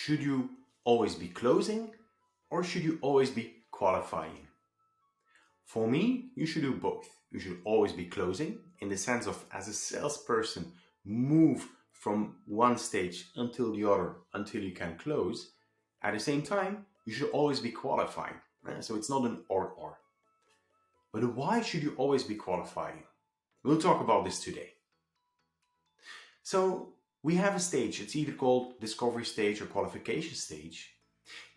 Should you always be closing or should you always be qualifying? For me, you should do both. You should always be closing in the sense of, as a salesperson, move from one stage until the other until you can close. At the same time, you should always be qualifying. So it's not an or. But why should you always be qualifying? We'll talk about this today. So we have a stage. It's either called discovery stage or qualification stage.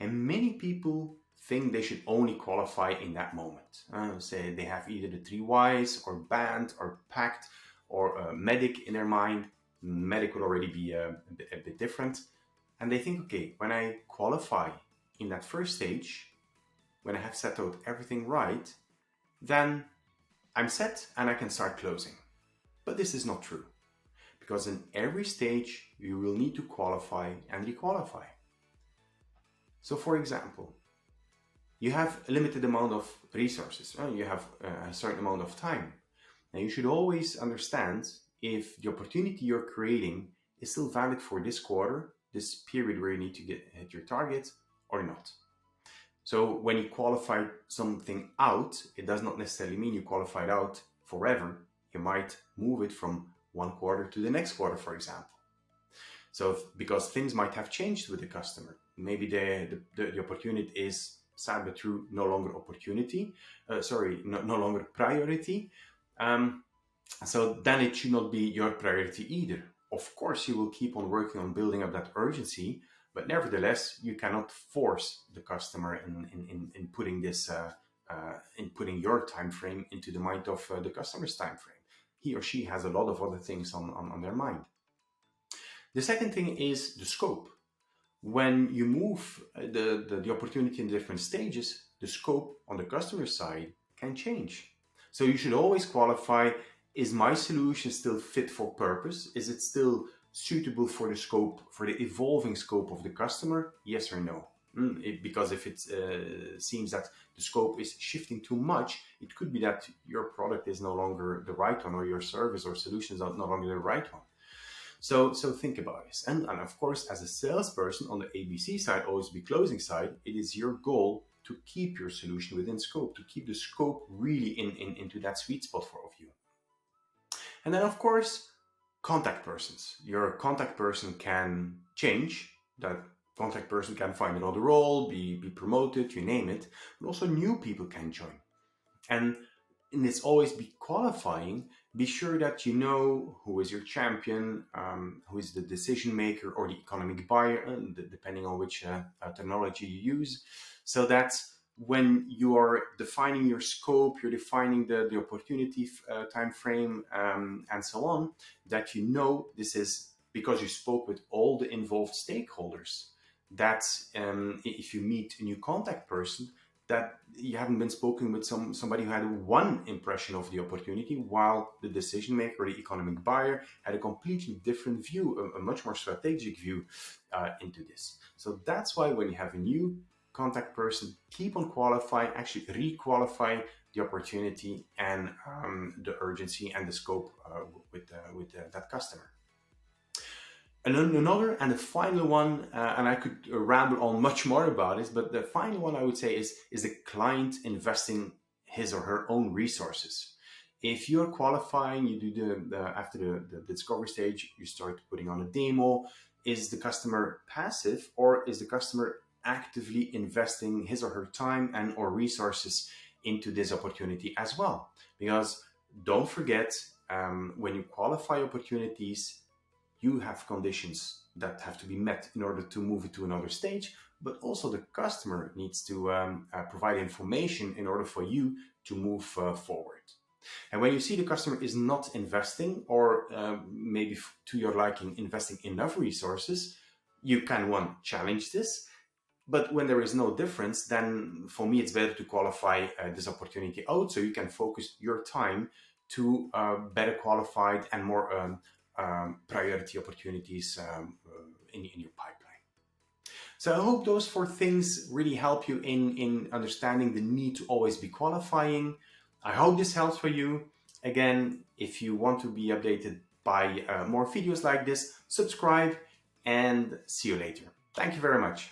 And many people think they should only qualify in that moment. Say they have either the 3 whys or band or pact or medic in their mind. Medic would already be a bit different. And they think, okay, when I qualify in that first stage, when I have set out everything right, then I'm set and I can start closing. But this is not true. Because in every stage, you will need to qualify and requalify. So for example, you have a limited amount of resources. You have a certain amount of time. Now you should always understand if the opportunity you're creating is still valid for this quarter, this period where you need to hit your target or not. So when you qualify something out, it does not necessarily mean you qualified out forever. You might move it from one quarter to the next quarter, for example. So because things might have changed with the customer. Maybe the opportunity is sad but true, no longer opportunity. No longer priority. So then it should not be your priority either. Of course, you will keep on working on building up that urgency, but nevertheless, you cannot force the customer in putting this in putting your time frame into the mind of the customer's time frame. He or she has a lot of other things on their mind. The second thing is the scope. When you move the opportunity in different stages, the scope on the customer side can change. So you should always qualify, is my solution still fit for purpose? Is it still suitable for the scope, for the evolving scope of the customer? Yes or no? Because if it seems that the scope is shifting too much, it could be that your product is no longer the right one, or your service or solutions are no longer the right one. So think about this. And of course, as a salesperson on the ABC side, always be closing side, it is your goal to keep your solution within scope, to keep the scope really into that sweet spot of you. And then of course, contact persons. Your contact person can change. That contact person can find another role, be promoted, you name it. But also new people can join. And it's always be qualifying. Be sure that you know who is your champion, who is the decision maker or the economic buyer, depending on which terminology you use. So that when you are defining your scope, you're defining the opportunity time frame, and so on, that you know this is because you spoke with all the involved stakeholders. That if you meet a new contact person, that you haven't been spoken with somebody who had one impression of the opportunity, while the decision maker or the economic buyer had a completely different view, a much more strategic view into this. So that's why when you have a new contact person, keep on qualifying, actually re-qualify the opportunity and the urgency and the scope with that customer. And then another and the final one, and I could ramble on much more about this, but the final one I would say is the client investing his or her own resources. If you're qualifying, you do after the discovery stage, you start putting on a demo. Is the customer passive, or is the customer actively investing his or her time and or resources into this opportunity as well? Because don't forget, when you qualify opportunities, you have conditions that have to be met in order to move it to another stage, but also the customer needs to provide information in order for you to move forward. And when you see the customer is not investing, or maybe to your liking, investing enough resources, you can challenge this. But when there is no difference, then for me, it's better to qualify this opportunity out so you can focus your time to better qualified and more priority opportunities in your pipeline. So I hope those 4 things really help you in understanding the need to always be qualifying. I hope this helps for you. Again, if you want to be updated by more videos like this, subscribe and see you later. Thank you very much.